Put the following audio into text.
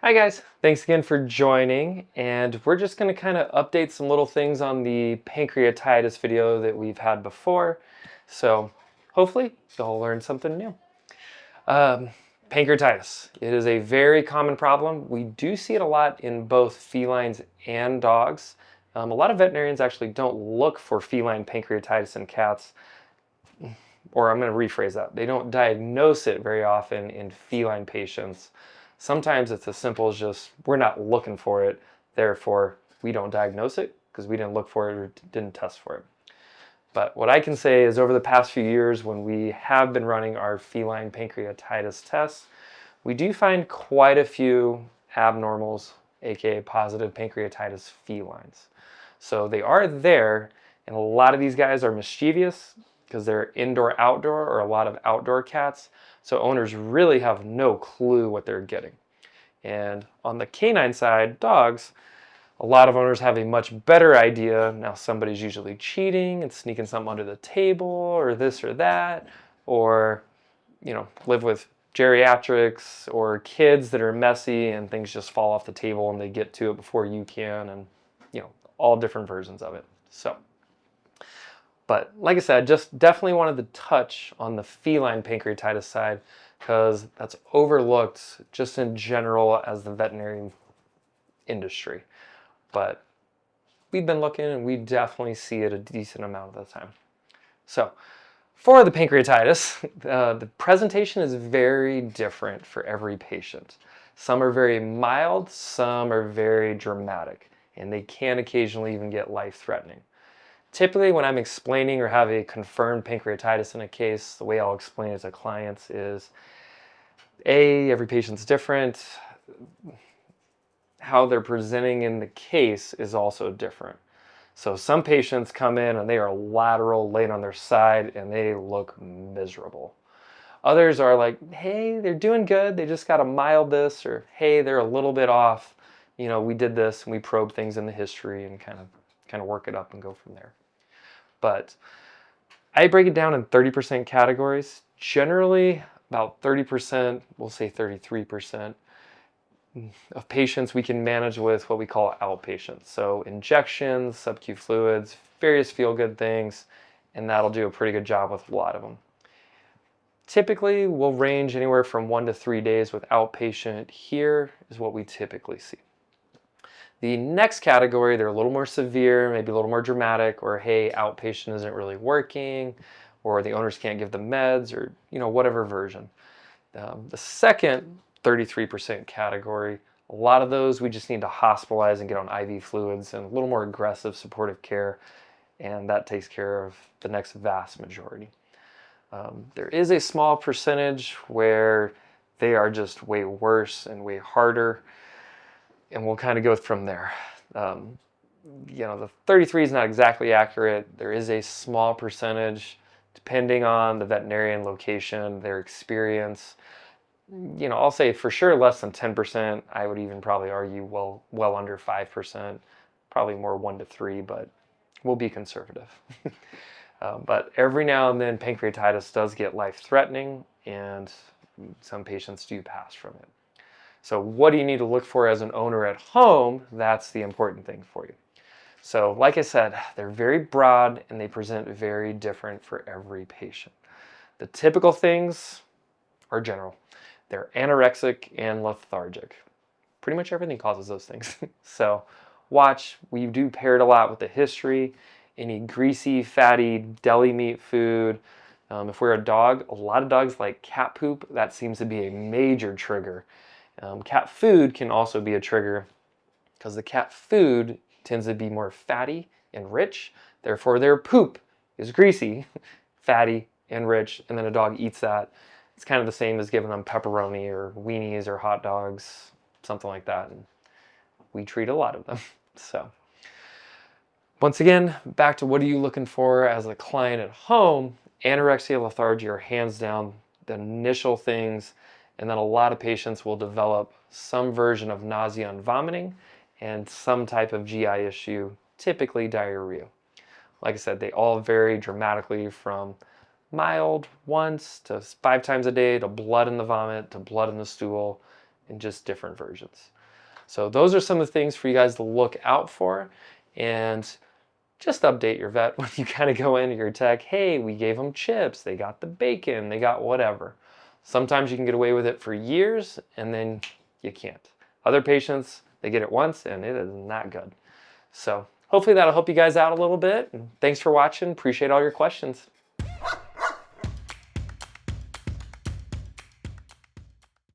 Hi guys, thanks again for joining, and we're just going to kind of update some little things on the pancreatitis video that we've had before. So hopefully you'll learn something new. Um, Pancreatitis, it is a very common problem. We do see it a lot in both felines and dogs. A lot of veterinarians actually don't look for feline pancreatitis in cats, or I'm going to rephrase that. They don't diagnose it very often in feline patients. Sometimes it's as simple as just, we're not looking for it, therefore we don't diagnose it because we didn't look for it or didn't test for it. But what I can say is over the past few years when we have been running our feline pancreatitis tests, we do find quite a few abnormals, aka positive pancreatitis felines. So they are there, and a lot of these guys are mischievous because they're indoor-outdoor or a lot of outdoor cats. So owners really have no clue what they're getting. And on the canine side, dogs, a lot of owners have a much better idea. Now somebody's usually cheating and sneaking something under the table or this or that, or live with geriatrics or kids that are messy and things just fall off the table and they get to it before you can, and all different versions of it. But like I said, just definitely wanted to touch on the feline pancreatitis side because that's overlooked just in general as the veterinary industry. But we've been looking and we definitely see it a decent amount of the time. So for the pancreatitis, the presentation is very different for every patient. Some are very mild, some are very dramatic, and they can occasionally even get life-threatening. Typically, when I'm explaining or have a confirmed pancreatitis in a case, the way I'll explain it to clients is, every patient's different. How they're presenting in the case is also different. So some patients come in and they are lateral, laid on their side, and they look miserable. Others are like, hey, they're doing good. They just got a mild this, or hey, they're a little bit off. We did this and we probed things in the history and kind of work it up and go from there. But I break it down in 30% categories. Generally, about 30%, we'll say 33%, of patients we can manage with what we call outpatients. So injections, sub-Q fluids, various feel-good things, and that'll do a pretty good job with a lot of them. Typically, we'll range anywhere from 1 to 3 days with outpatient. Here is what we typically see. The next category, they're a little more severe, maybe a little more dramatic, or hey, outpatient isn't really working, or the owners can't give the meds, or whatever version. The second 33% category, a lot of those we just need to hospitalize and get on IV fluids and a little more aggressive supportive care, and that takes care of the next vast majority. There is a small percentage where they are just way worse and way harder, and we'll kind of go from there. The 33 is not exactly accurate. There is a small percentage, depending on the veterinarian location, their experience. I'll say for sure less than 10%. I would even probably argue well under 5%, probably more 1 to 3, but we'll be conservative. But every now and then pancreatitis does get life-threatening, and some patients do pass from it. So what do you need to look for as an owner at home? That's the important thing for you. So like I said, they're very broad and they present very different for every patient. The typical things are general. They're anorexic and lethargic. Pretty much everything causes those things. So watch, we do pair it a lot with the history. Any greasy, fatty, deli meat food. If we're a dog, a lot of dogs like cat poop. That seems to be a major trigger. Cat food can also be a trigger because the cat food tends to be more fatty and rich. Therefore, their poop is greasy, fatty, and rich, and then a dog eats that. It's kind of the same as giving them pepperoni or weenies or hot dogs, something like that. And we treat a lot of them. So once again, back to what are you looking for as a client at home? Anorexia, lethargia are hands down the initial things. And then a lot of patients will develop some version of nausea and vomiting and some type of GI issue, typically diarrhea. Like I said, they all vary dramatically from mild once to 5 times a day to blood in the vomit to blood in the stool. in just different versions. So those are some of the things for you guys to look out for, and just update your vet when you kind of go into your tech. Hey, we gave them chips, they got the bacon, they got whatever. Sometimes you can get away with it for years and then you can't. Other patients, they get it once and it is not good. So hopefully that'll help you guys out a little bit. And thanks for watching. Appreciate all your questions.